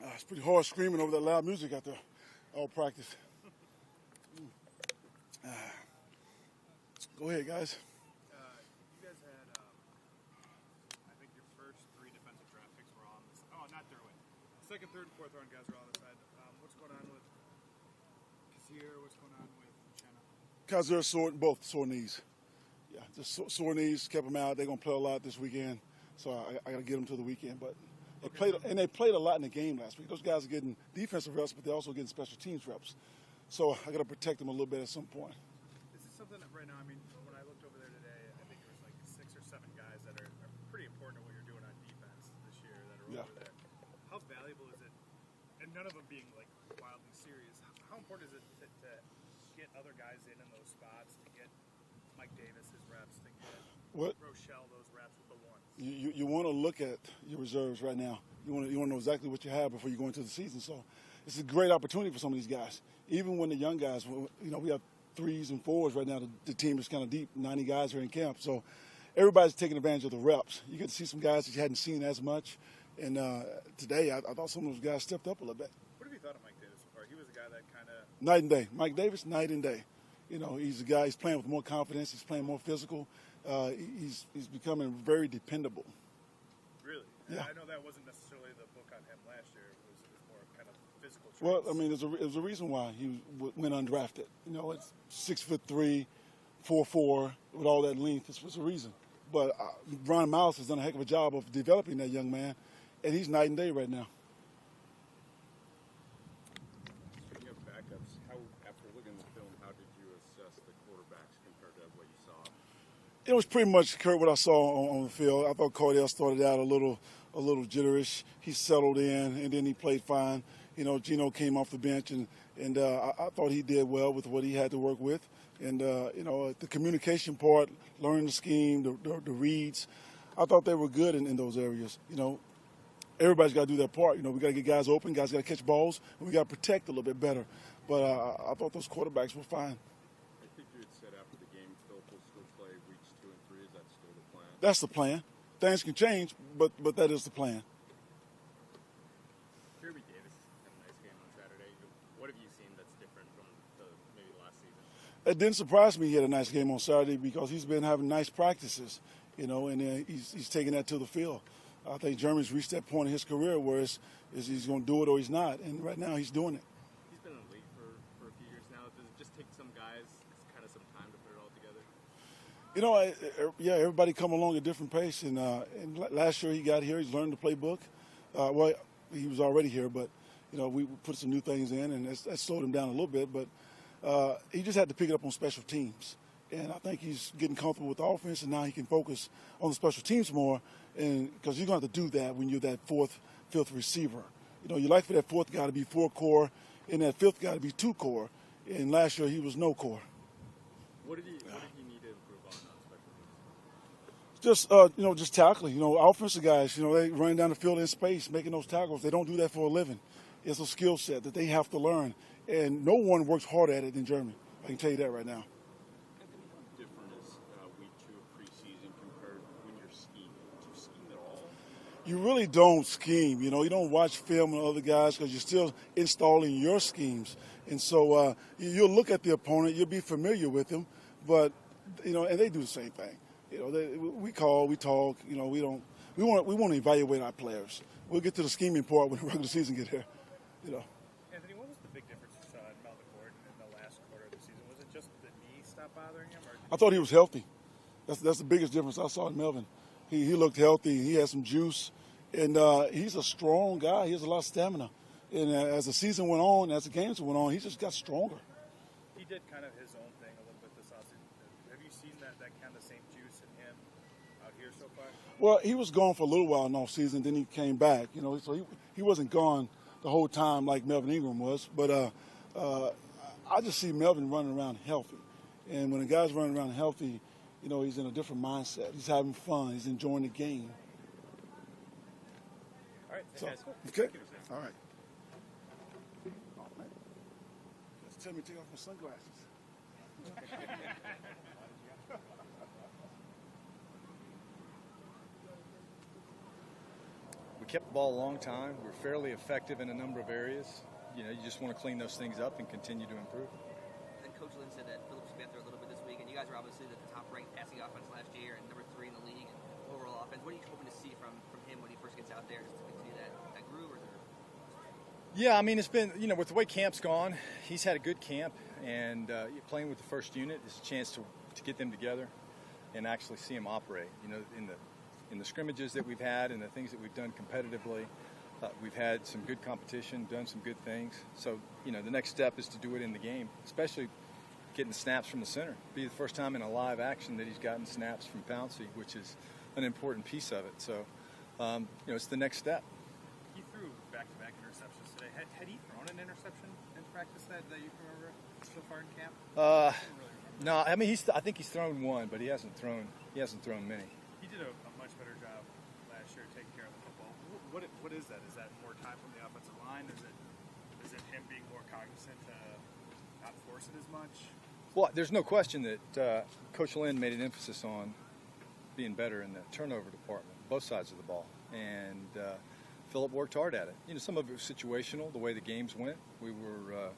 It's pretty hard screaming over that loud music out there all practice. Go ahead, guys. You guys had, I think your first 3 defensive draft picks were on this. Oh, not third one. Second, third, and fourth round guys were on this side. What's going on with Kazir? What's going on with Chenna? Kazir both sore knees. Yeah, just sore knees. Kept them out. They're gonna play a lot this weekend, so I got to get them to the weekend. But they played a lot in the game last week. Those guys are getting defensive reps, but they're also getting special teams reps. So I got to protect them a little bit at some point. Is this something that right now? I mean, when I looked over there today, I think there was like 6 or 7 guys that are pretty important to what you're doing on defense this year that are over there. How valuable is it? And none of them being like wildly serious. How important is it to get other guys in those spots, to get Mike Davis his reps, to get Rochelle those reps with the ones? You want to look at your reserves right now. You want to know exactly what you have before you go into the season. So it's a great opportunity for some of these guys. Even when the young guys, we have 3s and 4s right now. The team is kind of deep, 90 guys here in camp. So everybody's taking advantage of the reps. You get to see some guys that you hadn't seen as much. And today, I thought some of those guys stepped up a little bit. What have you thought of Mike Davis so far? He was a guy that kind of... Night and day. Mike Davis, night and day. He's a guy, he's playing with more confidence. He's playing more physical. He's becoming very dependable. Really? Yeah. I know that wasn't necessarily the book on him last year. It was more kind of physical traits. Well, I mean, there's a reason why he went undrafted. It's 6'3", 4'4", with all that length. It's a reason. But Brian Miles has done a heck of a job of developing that young man, and he's night and day right now. Speaking of backups, after looking at the film, how did you assess the quarterbacks compared to what you saw? It was pretty much what I saw on the field. I thought Cordell started out a little jitterish. He settled in, and then he played fine. Gino came off the bench, and I thought he did well with what he had to work with. And, the communication part, learning the scheme, the reads, I thought they were good in those areas. Everybody's got to do their part. We got to get guys open, guys got to catch balls, and we got to protect a little bit better. But I thought those quarterbacks were fine. I think you had said after the game, Philip will still play weeks 2 and 3. Is that still the plan? That's the plan. Things can change, but that is the plan. Kirby Davis had a nice game on Saturday. What have you seen that's different from maybe last season? It didn't surprise me he had a nice game on Saturday because he's been having nice practices, and he's taking that to the field. I think Jeremy's reached that point in his career where he's going to do it or he's not, and right now he's doing it. He's been in the league for a few years now. Does it just take some guys kind of some time to put it all together? Yeah, everybody come along at a different pace, and last year he got here, he's learned the playbook. Well, he was already here, but we put some new things in, and that slowed him down a little bit, but he just had to pick it up on special teams. And I think he's getting comfortable with the offense, and now he can focus on the special teams more, and because you're going to have to do that when you're that 4th, 5th receiver. You like for that 4th guy to be 4 core, and that 5th guy to be 2 core. And last year he was no core. What did he need to improve on special teams? Just tackling. Offensive guys, they run down the field in space, making those tackles. They don't do that for a living. It's a skill set that they have to learn, and no one works harder at it than Jeremy. I can tell you that right now. How different is week 2 of preseason compared when you're scheming? Do you scheme at all? You really don't scheme. You don't watch film on other guys because you're still installing your schemes. And so you'll look at the opponent, you'll be familiar with them, but and they do the same thing. We call, we talk. We want to evaluate our players. We'll get to the scheming part when the regular season get here. Anthony, what was the big difference you saw in Melvin Gordon in the last quarter of the season? Was it just the knee stopped bothering him? I thought he was healthy. That's the biggest difference I saw in Melvin. He looked healthy. He had some juice, and he's a strong guy. He has a lot of stamina. And as the season went on, as the games went on, he just got stronger. He did kind of his own thing a little bit this offseason. Have you seen that kind of same juice in him out here so far? Well, he was gone for a little while in off season. Then he came back. So he wasn't gone the whole time like Melvin Ingram was. But I just see Melvin running around healthy. And when a guy's running around healthy, he's in a different mindset. He's having fun. He's enjoying the game. All right. So, guys. okay. All right. Oh, man. Just tell me to take off my sunglasses. kept the ball a long time. We're fairly effective in a number of areas. You just want to clean those things up and continue to improve. And Coach Lynn said that Phillips been there a little bit this week, and you guys are obviously the top-ranked passing offense last year and number 3 in the league and overall offense. What are you hoping to see from him when he first gets out there, just to continue that groove? Or is there... Yeah, I mean, it's been, with the way camp's gone, he's had a good camp, and playing with the first unit is a chance to get them together and actually see them operate. In the scrimmages that we've had and the things that we've done competitively, we've had some good competition, done some good things. So, the next step is to do it in the game, especially getting snaps from the center. Be the first time in a live action that he's gotten snaps from Pouncey, which is an important piece of it. So, it's the next step. He threw back-to-back interceptions today. Had he thrown an interception in practice that you can remember so far in camp? No, I mean I think he's thrown one, but he hasn't thrown many. He did a much better job last year taking care of the football. What is that? Is that more time from the offensive line? Is it him being more cognizant to not force it as much? Well, there's no question that Coach Lynn made an emphasis on being better in the turnover department, both sides of the ball, and Phillip worked hard at it. Some of it was situational, the way the games went. We were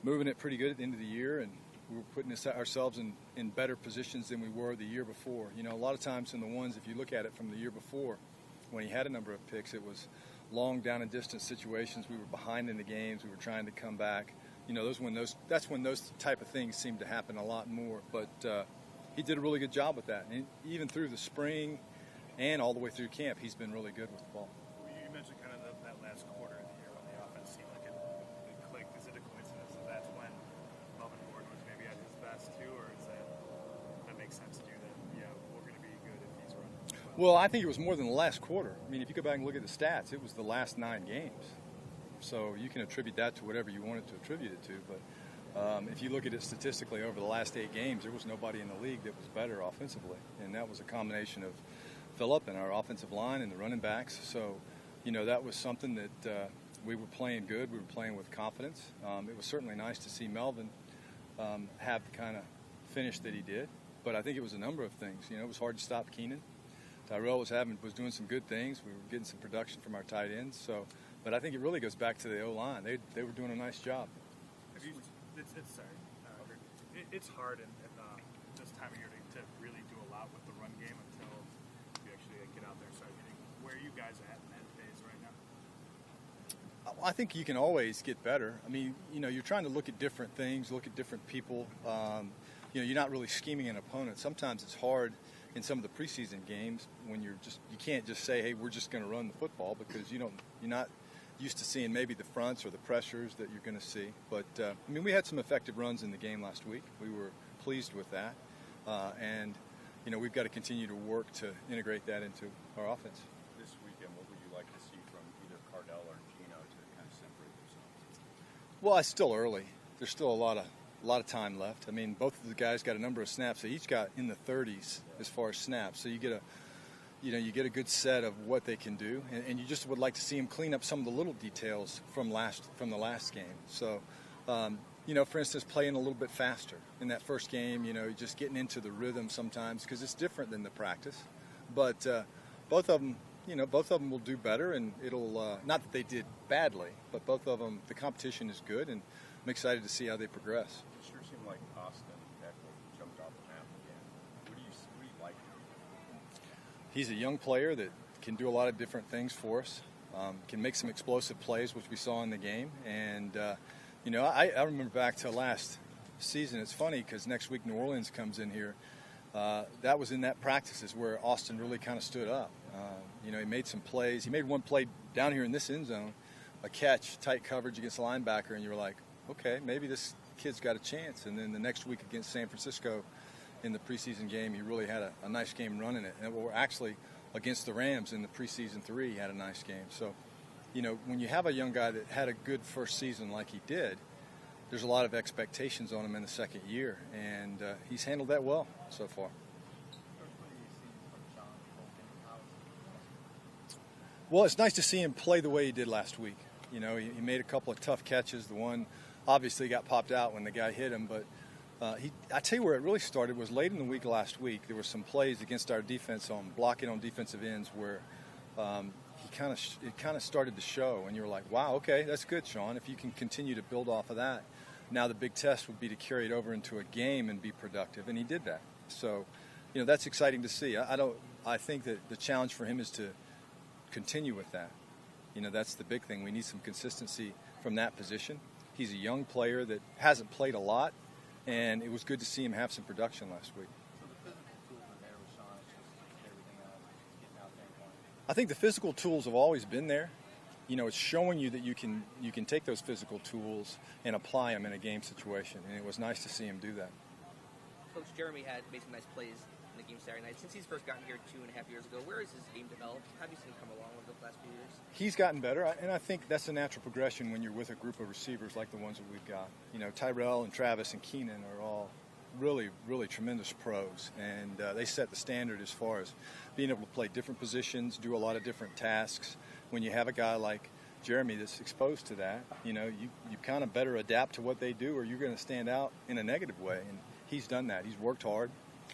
moving it pretty good at the end of the year, and we were putting ourselves in better positions than we were the year before. A lot of times in the ones, if you look at it from the year before, when he had a number of picks, it was long down and distance situations. We were behind in the games. We were trying to come back. That's when those type of things seem to happen a lot more. But he did a really good job with that. And even through the spring and all the way through camp, he's been really good with the ball. You mentioned kind of that last quarter of the year when the offense seemed like it clicked. Is it a coincidence that that's when Melvin Gordon was maybe at his best too, or is that makes sense to you that we're going to be good if he's running? Well, I think it was more than the last quarter. I mean, if you go back and look at the stats, it was the last 9 games. So you can attribute that to whatever you wanted to attribute it to. But if you look at it statistically over the last 8 games, there was nobody in the league that was better offensively. And that was a combination of Phillip and our offensive line and the running backs. So, that was something that we were playing good. We were playing with confidence. It was certainly nice to see Melvin have the kind of finish that he did. But I think it was a number of things. It was hard to stop Keenan. Tyrell was doing some good things. We were getting some production from our tight ends. But I think it really goes back to the O-line. They were doing a nice job. It's hard in this time of year to really do a lot with the run game until you actually get out there and start hitting. Where are you guys at in that phase right now? I think you can always get better. I mean, you're trying to look at different things, look at different people. You're not really scheming an opponent. Sometimes it's hard in some of the preseason games when you can't just say, hey, we're just going to run the football, because you're not used to seeing maybe the fronts or the pressures that you're going to see. But, we had some effective runs in the game last week. We were pleased with that. And we've got to continue to work to integrate that into our offense. This weekend, what would you like to see from either Cardell or Gino to kind of separate themselves? Well, it's still early. There's still a lot of time left. I mean, both of the guys got a number of snaps. They each got in the 30s as far as snaps. So you get a good set of what they can do, and you just would like to see them clean up some of the little details from the last game. So, for instance, playing a little bit faster in that first game. Just getting into the rhythm sometimes, because it's different than the practice. But both of them will do better, and it'll not that they did badly, but both of them, the competition is good, and I'm excited to see how they progress. It sure seemed like Austin Eckler jumped off the map again. What do you like? He's a young player that can do a lot of different things for us, can make some explosive plays, which we saw in the game. And, I remember back to last season. It's funny because next week New Orleans comes in here. That was in that practices where Austin really kind of stood up. He made some plays. He made one play down here in this end zone, a catch, tight coverage against a linebacker, and you were like, okay, maybe this kid's got a chance. And then the next week against San Francisco in the preseason game, he really had a nice game running it. And we're actually against the Rams in the preseason 3, he had a nice game. So, when you have a young guy that had a good first season like he did, there's a lot of expectations on him in the second year. And he's handled that well so far. Well, it's nice to see him play the way he did last week. He made a couple of tough catches. The one obviously got popped out when the guy hit him, but I tell you where it really started was late in the week last week. There were some plays against our defense on blocking on defensive ends where it kind of started to show, and you were like, wow, okay, that's good, Sean. If you can continue to build off of that, now the big test would be to carry it over into a game and be productive, and he did that. So, that's exciting to see. I think that the challenge for him is to continue with that. That's the big thing. We need some consistency from that position. He's a young player that hasn't played a lot, and it was good to see him have some production last week. So the physical tools are there with Sean. It's just everything else, getting out there and playing. I think the physical tools have always been there. It's showing you that you can take those physical tools and apply them in a game situation, and it was nice to see him do that. Coach Jeremy had made some nice plays in the game Saturday night. Since he's first gotten here 2.5 years ago, where has his game developed? How have you seen him come along over the last few years? He's gotten better, and I think that's a natural progression when you're with a group of receivers like the ones that we've got. Tyrell and Travis and Keenan are all really, really tremendous pros, and they set the standard as far as being able to play different positions, do a lot of different tasks. When you have a guy like Jeremy that's exposed to that, you kind of better adapt to what they do, or you're going to stand out in a negative way. And he's done that. He's worked hard.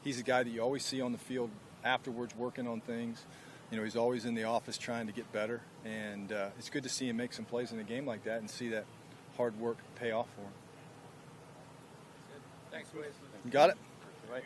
He's a guy that you always see on the field afterwards working on things. He's always in the office trying to get better, and it's good to see him make some plays in a game like that and see that hard work pay off for him. Thanks, Wes. You got it? Right.